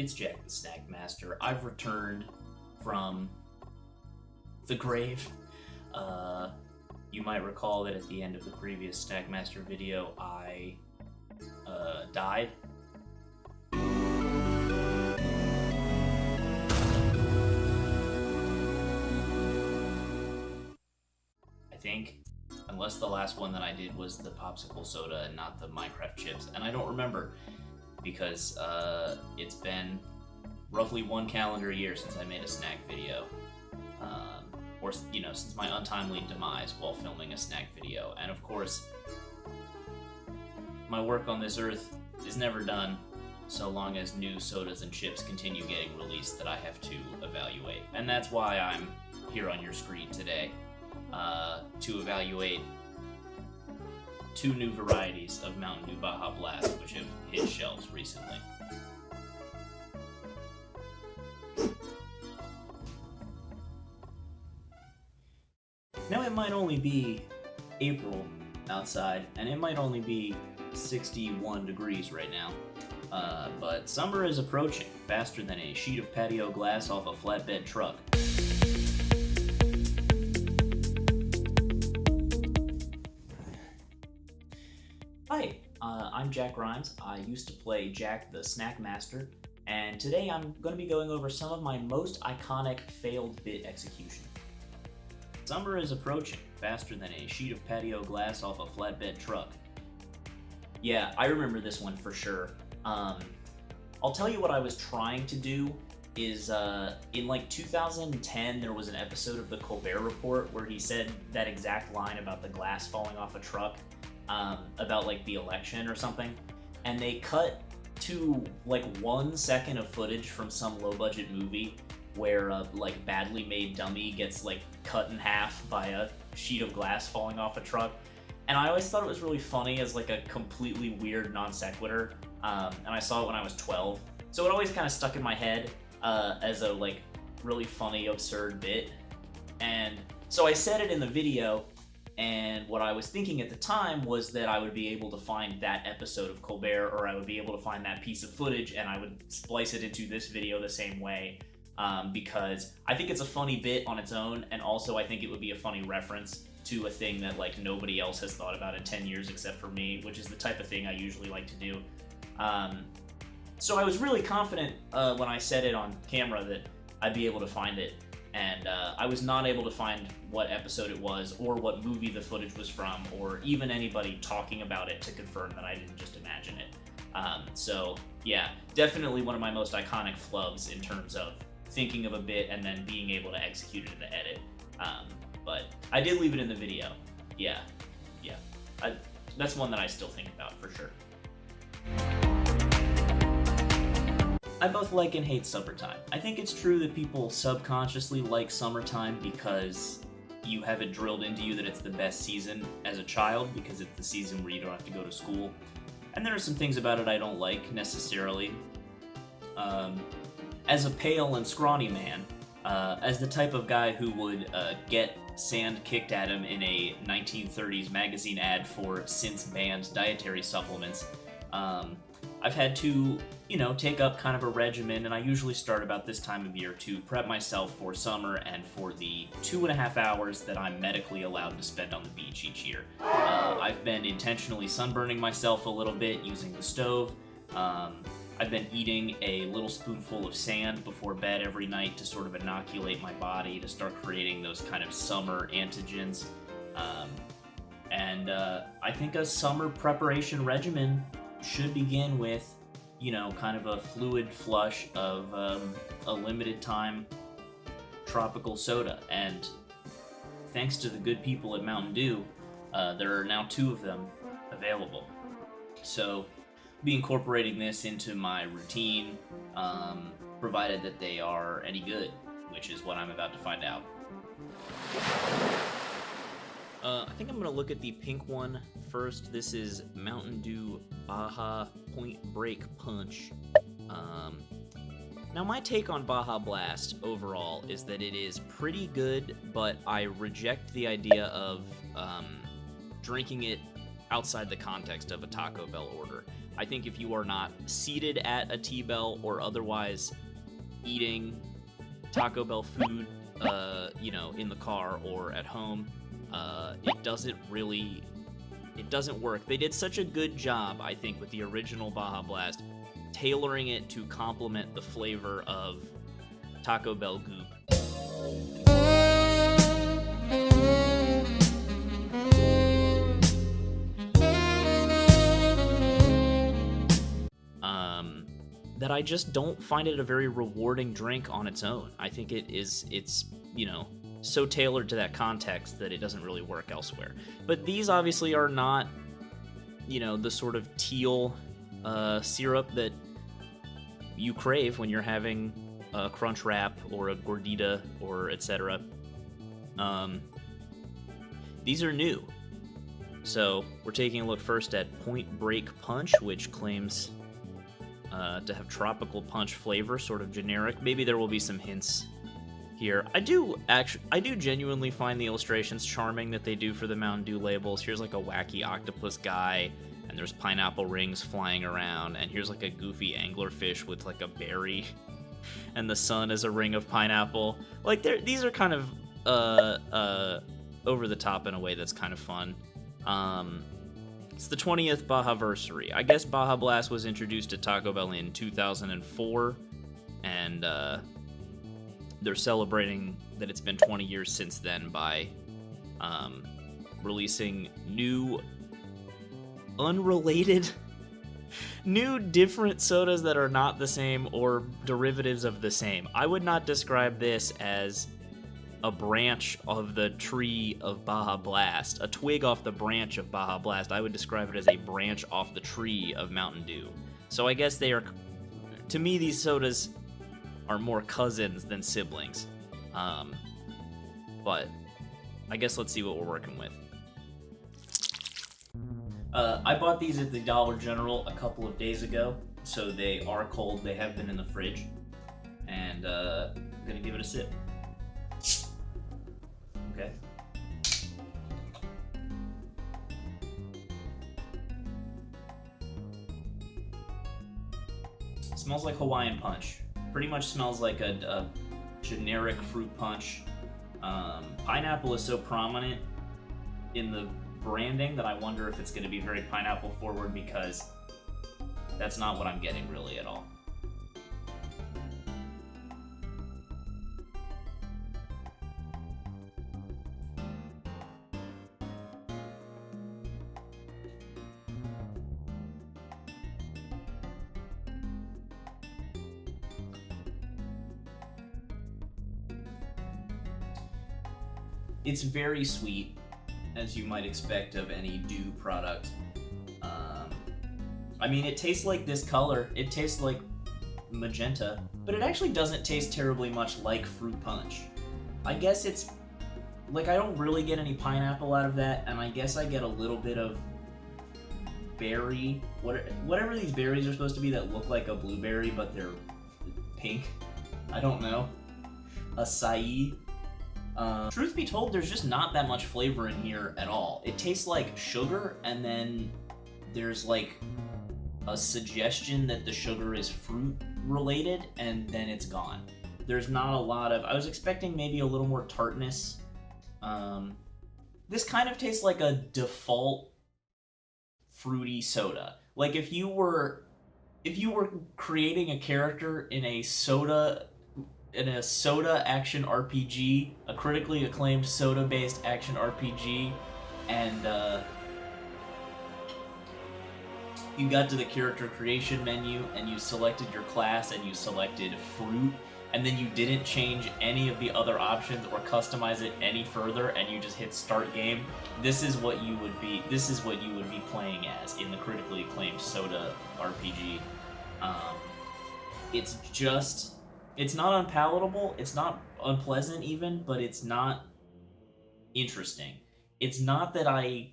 it's Jack the Snack Master. I've returned from the grave. You might recall that at the end of the previous Snack Master video, I died. I think, unless the last one that I did was the popsicle soda and not the Minecraft chips, and I don't remember because it's been roughly 1 calendar year since I made a snack video, or since my untimely demise while filming a snack video. And of course, my work on this earth is never done so long as new sodas and chips continue getting released that I have to evaluate, and that's why I'm here on your screen today. To evaluate 2 new varieties of Mountain Dew Baja Blast, which have hit shelves recently. Now, it might only be April outside, and it might only be 61 degrees right now, but summer is approaching faster than a sheet of patio glass off a flatbed truck. Hi, I'm Jack Grimes. I used to play Jack the Snack Master, and today I'm going to be going over some of my most iconic failed bit executions. Summer is approaching faster than a sheet of patio glass off a flatbed truck. Yeah, I remember this one for sure. I'll tell you what I was trying to do is, in like 2010, there was an episode of the Colbert Report where he said that exact line about the glass falling off a truck. About like the election or something, and they cut to like 1 second of footage from some low-budget movie where a like badly made dummy gets like cut in half by a sheet of glass falling off a truck, and I always thought it was really funny as like a completely weird non sequitur, and I saw it when I was 12, so it always kind of stuck in my head as a like really funny absurd bit, and so I said it in the video. And what I was thinking at the time was that I would be able to find that episode of Colbert, or I would be able to find that piece of footage, and I would splice it into this video the same way, because I think it's a funny bit on its own, and also I think it would be a funny reference to a thing that like nobody else has thought about in 10 years except for me, which is the type of thing I usually like to do. So I was really confident when I said it on camera that I'd be able to find it. And I was not able to find what episode it was, or what movie the footage was from, or even anybody talking about it to confirm that I didn't just imagine it. So yeah, definitely one of my most iconic flubs in terms of thinking of a bit and then being able to execute it in the edit. But I did leave it in the video. Yeah. That's one that I still think about for sure. I both like and hate summertime. I think it's true that people subconsciously like summertime because you have it drilled into you that it's the best season as a child because it's the season where you don't have to go to school. And there are some things about it I don't like necessarily. As a pale and scrawny man, as the type of guy who would get sand kicked at him in a 1930s magazine ad for since-banned dietary supplements, I've had to, take up kind of a regimen, and I usually start about this time of year to prep myself for summer and for the 2.5 hours that I'm medically allowed to spend on the beach each year. I've been intentionally sunburning myself a little bit using the stove. I've been eating a little spoonful of sand before bed every night to sort of inoculate my body to start creating those kind of summer antigens. And I think a summer preparation regimen should begin with, kind of a fluid flush of a limited time tropical soda. And thanks to the good people at Mountain Dew, there are now 2 of them available. So I'll be incorporating this into my routine, provided that they are any good, which is what I'm about to find out. I think I'm going to look at the pink one first. This is Mountain Dew Baja Point Break Punch. Now, my take on Baja Blast overall is that it is pretty good, but I reject the idea of drinking it outside the context of a Taco Bell order. I think if you are not seated at a T-Bell or otherwise eating Taco Bell food, in the car or at home, it doesn't work. They did such a good job, I think, with the original Baja Blast, tailoring it to complement the flavor of Taco Bell goop. That I just don't find it a very rewarding drink on its own. I think it's so tailored to that context that it doesn't really work elsewhere. But these obviously are not, the sort of teal syrup that you crave when you're having a Crunch Wrap or a Gordita or etc. These are new. So we're taking a look first at Point Break Punch, which claims to have tropical punch flavor, sort of generic. Maybe there will be some hints here. I do genuinely find the illustrations charming that they do for the Mountain Dew labels. Here's like a wacky octopus guy, and there's pineapple rings flying around, and here's like a goofy anglerfish with like a berry, and the sun is a ring of pineapple. Like these are kind of over the top in a way that's kind of fun. It's the 20th Baja-versary. I guess Baja Blast was introduced to Taco Bell in 2004, and they're celebrating that it's been 20 years since then by releasing new, unrelated, new different sodas that are not the same or derivatives of the same. I would not describe this as a branch of the tree of Baja Blast, a twig off the branch of Baja Blast. I would describe it as a branch off the tree of Mountain Dew. So I guess they are, to me, these sodas are more cousins than siblings. But I guess let's see what we're working with. I bought these at the Dollar General a couple of days ago, so they are cold. They have been in the fridge, and I'm gonna give it a sip. Okay. It smells like Hawaiian Punch. Pretty much smells like a generic fruit punch. Pineapple is so prominent in the branding that I wonder if it's going to be very pineapple forward, because that's not what I'm getting really at all. It's very sweet, as you might expect of any Dew product. I mean, it tastes like this color. It tastes like magenta, but it actually doesn't taste terribly much like fruit punch. I guess it's like, I don't really get any pineapple out of that, and I guess I get a little bit of berry, whatever these berries are supposed to be that look like a blueberry, but they're pink. I don't know. Acai. Truth be told, there's just not that much flavor in here at all. It tastes like sugar, and then there's like a suggestion that the sugar is fruit related, and then it's gone. There's not a lot of, I was expecting maybe a little more tartness. This kind of tastes like a default fruity soda. Like if you were creating a character in a soda action RPG, a critically acclaimed soda-based action RPG, and you got to the character creation menu and you selected your class and you selected fruit, and then you didn't change any of the other options or customize it any further, and you just hit start game, this is what you would be playing as in the critically acclaimed soda RPG. It's not unpalatable, it's not unpleasant even, but it's not interesting. It's not that I'm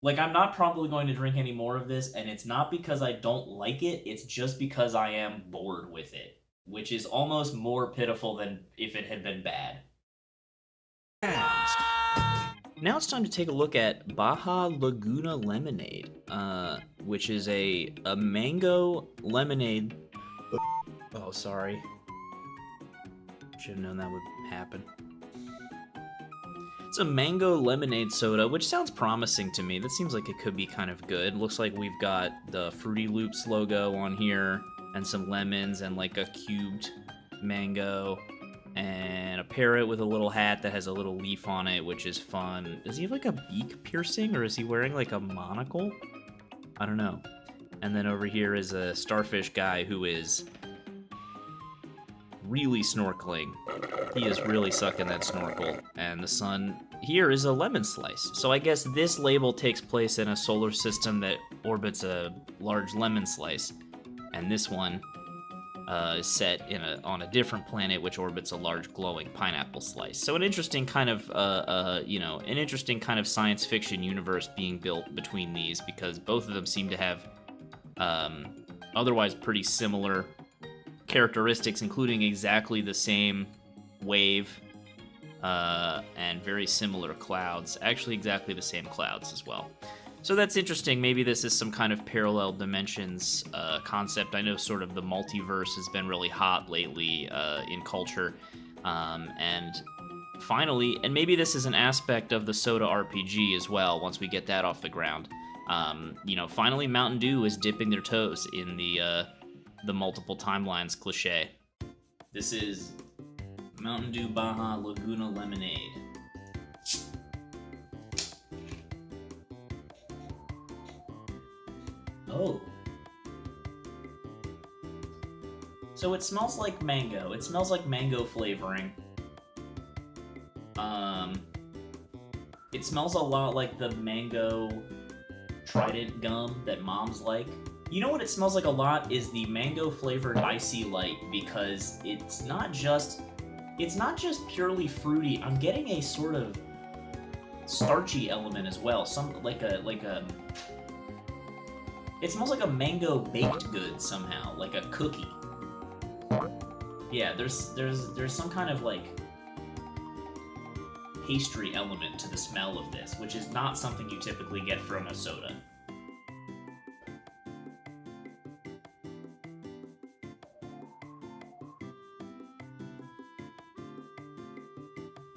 not probably going to drink any more of this, and it's not because I don't like it, it's just because I am bored with it, which is almost more pitiful than if it had been bad. Now it's time to take a look at Baja Laguna Lemonade, which is a mango lemonade. Oh, sorry. Should have known that would happen. It's a mango lemonade soda, which sounds promising to me. That seems like it could be kind of good. Looks like we've got the Fruity Loops logo on here, and some lemons, and like a cubed mango, and a parrot with a little hat that has a little leaf on it, which is fun. Does he have like a beak piercing, or is he wearing like a monocle? I don't know. And then over here is a starfish guy who is really snorkeling. He is really sucking that snorkel. And the sun here is a lemon slice. So I guess this label takes place in a solar system that orbits a large lemon slice. And this one is set on a different planet which orbits a large glowing pineapple slice. So an interesting kind of an interesting kind of science fiction universe being built between these, because both of them seem to have otherwise pretty similar characteristics, including exactly the same wave and very similar clouds. Actually, exactly the same clouds as well. So that's interesting. Maybe this is some kind of parallel dimensions concept. I know sort of the multiverse has been really hot lately in culture. And finally, and maybe this is an aspect of the Soda RPG as well, once we get that off the ground. Finally Mountain Dew is dipping their toes in the multiple timelines cliche. This is Mountain Dew Baja Laguna Lemonade. Oh. So it smells like mango. It smells like mango flavoring. It smells a lot like the mango Trident gum that moms like. You know what it smells like a lot is the mango flavored Icy Light, because it's not just purely fruity. I'm getting a sort of starchy element as well. It smells like a mango baked good somehow, like a cookie. Yeah, there's some kind of like pastry element to the smell of this, which is not something you typically get from a soda.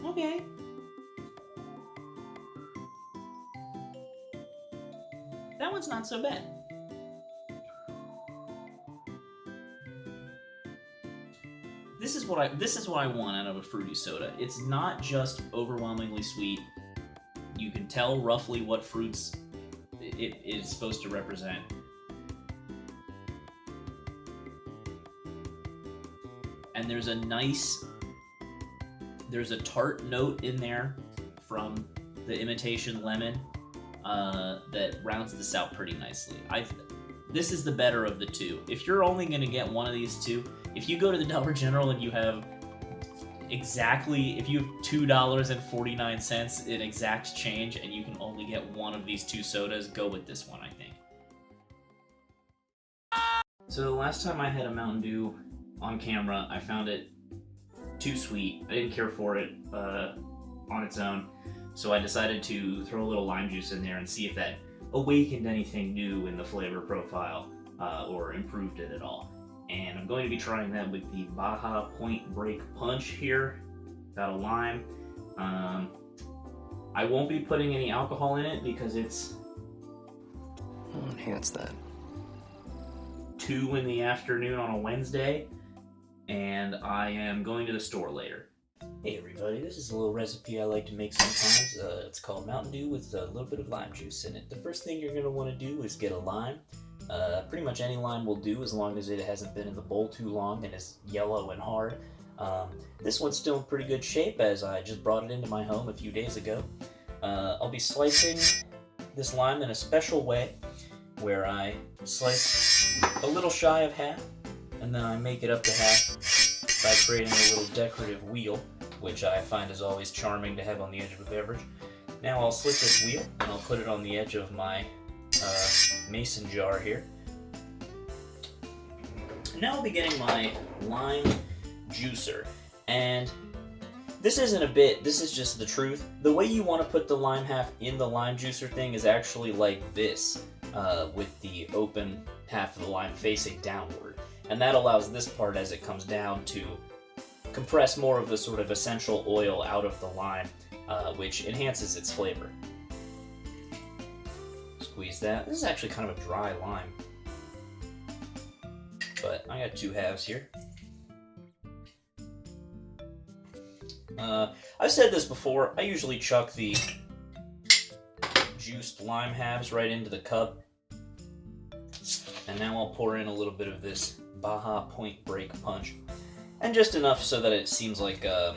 Okay. That one's not so bad. This is what I want out of a fruity soda. It's not just overwhelmingly sweet. You can tell roughly what fruits it is supposed to represent. And there's a tart note in there from the imitation lemon that rounds this out pretty nicely. This is the better of the two. If you're only going to get one of these two, if you go to the Dollar General and you have $2.49 in exact change and you can only get one of these two sodas, go with this one, I think. So the last time I had a Mountain Dew on camera, I found it too sweet. I didn't care for it on its own, so I decided to throw a little lime juice in there and see if that awakened anything new in the flavor profile or improved it at all. And I'm going to be trying that with the Baja Point Break Punch here. Got a lime. I won't be putting any alcohol in it because it's I'll enhance that. 2 in the afternoon on a Wednesday, and I am going to the store later. Hey everybody, this is a little recipe I like to make sometimes. It's called Mountain Dew with a little bit of lime juice in it. The first thing you're going to want to do is get a lime. Pretty much any lime will do as long as it hasn't been in the bowl too long and is yellow and hard. This one's still in pretty good shape as I just brought it into my home a few days ago. I'll be slicing this lime in a special way where I slice a little shy of half and then I make it up to half by creating a little decorative wheel, which I find is always charming to have on the edge of a beverage. Now I'll slit this wheel and I'll put it on the edge of my mason jar here. Now I'll be getting my lime juicer, and This isn't a bit, this is just the truth. The way you want to put the lime half in the lime juicer thing is actually like this, with the open half of the lime facing downward. And that allows this part, as it comes down, to compress more of the sort of essential oil out of the lime, which enhances its flavor. Squeeze that. This is actually kind of a dry lime, but I got 2 halves here. I've said this before, I usually chuck the juiced lime halves right into the cup. And now I'll pour in a little bit of this Baja Point Break Punch. And just enough so that it seems like, well,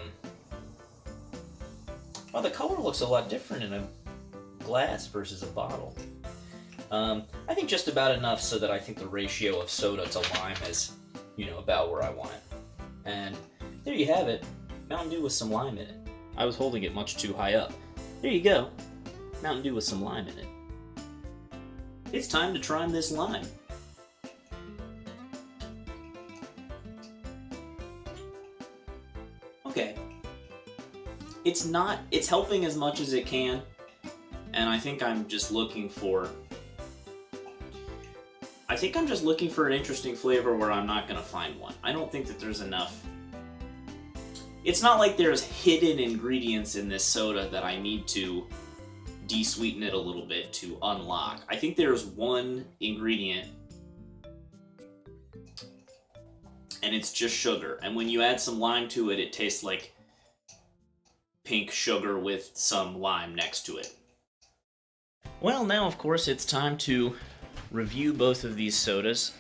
the color looks a lot different in a glass versus a bottle. I think just about enough so that I think the ratio of soda to lime is, you know, about where I want it. And there you have it. Mountain Dew with some lime in it. I was holding it much too high up. There you go. Mountain Dew with some lime in it. It's time to try this lime. Okay. It's helping as much as it can, and I think I'm just looking for an interesting flavor where I'm not gonna find one. I don't think that there's enough. It's not like there's hidden ingredients in this soda that I need to de-sweeten it a little bit to unlock. I think there's one ingredient, and it's just sugar. And when you add some lime to it, it tastes like pink sugar with some lime next to it. Well, now of course it's time to review both of these sodas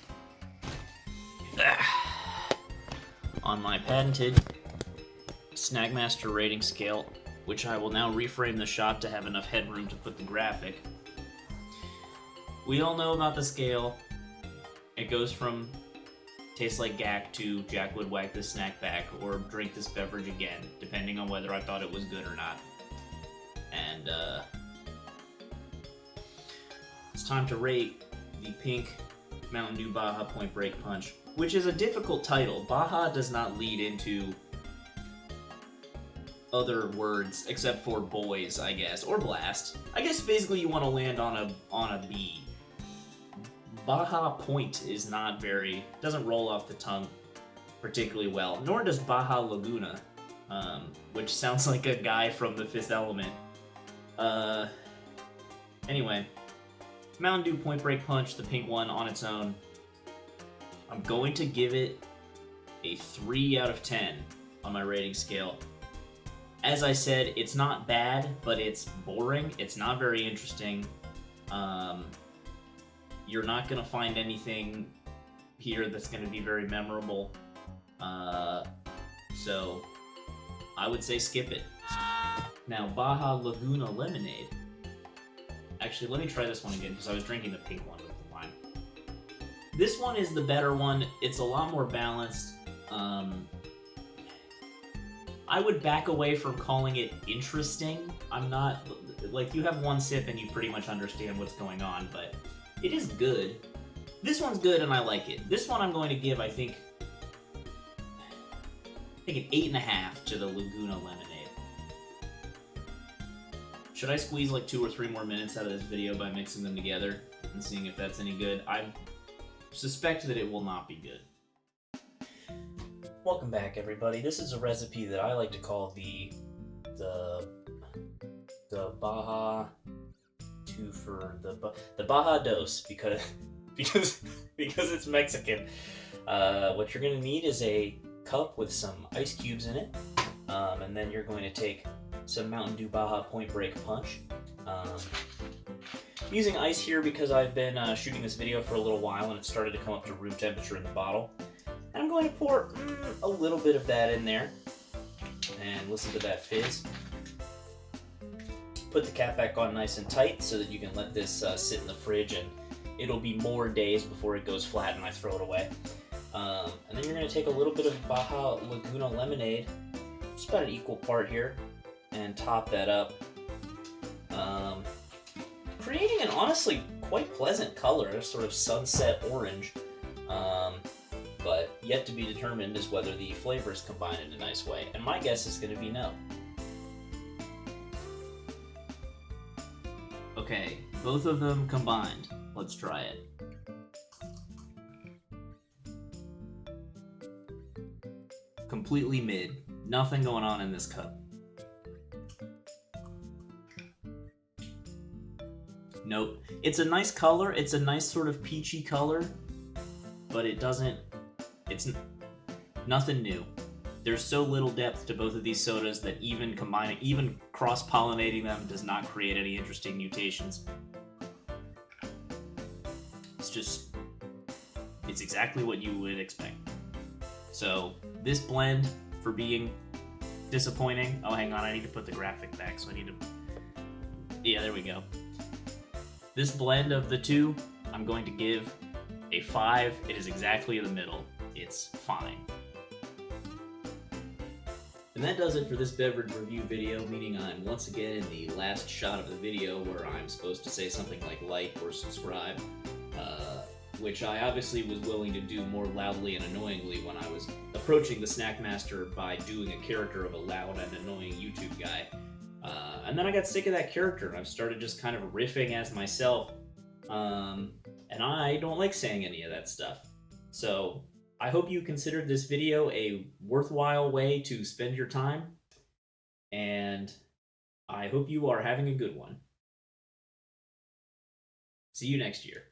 on my patented Snackmaster rating scale, which I will now reframe the shot to have enough headroom to put the graphic. We all know about the scale. It goes from tastes like gack to Jack would whack this snack back or drink this beverage again, depending on whether I thought it was good or not. And it's time to rate the pink Mountain Dew Baja Point Break Punch, which is a difficult title. Baja does not lead into other words except for boys, I guess, or blast. I guess basically you want to land on a B. Baja Point is doesn't roll off the tongue particularly well, nor does Baja Laguna, which sounds like a guy from The Fifth Element. Anyway, Mountain Dew Point Break Punch, the pink one on its own, I'm going to give it a 3 out of 10 on my rating scale. As I said, it's not bad, but it's boring. It's not very interesting. You're not going to find anything here that's going to be very memorable. So I would say skip it. Now, Baja Laguna Lemonade. Actually, let me try this one again, because I was drinking the pink one with the lime. This one is the better one. It's a lot more balanced. I would back away from calling it interesting. I'm not, like, you have one sip and you pretty much understand what's going on, but it is good. This one's good and I like it. This one I'm going to give, I think an 8.5 to the Laguna Lemonade. Should I squeeze like 2 or 3 more minutes out of this video by mixing them together and seeing if that's any good? I suspect that it will not be good. Welcome back, everybody. This is a recipe that I like to call the Baja Twofer, the Baja Dos, because it's Mexican. What you're gonna need is a cup with some ice cubes in it, and then you're going to take some Mountain Dew Baja Point Break Punch. I'm using ice here because I've been shooting this video for a little while and it started to come up to room temperature in the bottle. And I'm going to pour a little bit of that in there and listen to that fizz. Put the cap back on nice and tight so that you can let this sit in the fridge, and it'll be more days before it goes flat and I throw it away. And then you're going to take a little bit of Baja Laguna Lemonade, just about an equal part here, and top that up. Creating an honestly quite pleasant color, a sort of sunset orange. But yet to be determined is whether the flavors combine in a nice way, and my guess is going to be no. Okay, both of them combined. Let's try it. Completely mid. Nothing going on in this cup. Nope. It's a nice color. It's a nice sort of peachy color, but it's nothing new. There's so little depth to both of these sodas that even cross-pollinating them does not create any interesting mutations. It's exactly what you would expect. So this blend, for being disappointing, oh hang on, I need to put the graphic back, so I need to, yeah, there we go. This blend of the two, I'm going to give a 5. It is exactly in the middle. It's fine. And that does it for this beverage review video, meaning I'm once again in the last shot of the video where I'm supposed to say something like or subscribe, which I obviously was willing to do more loudly and annoyingly when I was approaching the Snack Master by doing a character of a loud and annoying YouTube guy. And then I got sick of that character and I've started just kind of riffing as myself, and I don't like saying any of that stuff. So I hope you considered this video a worthwhile way to spend your time, and I hope you are having a good one. See you next year.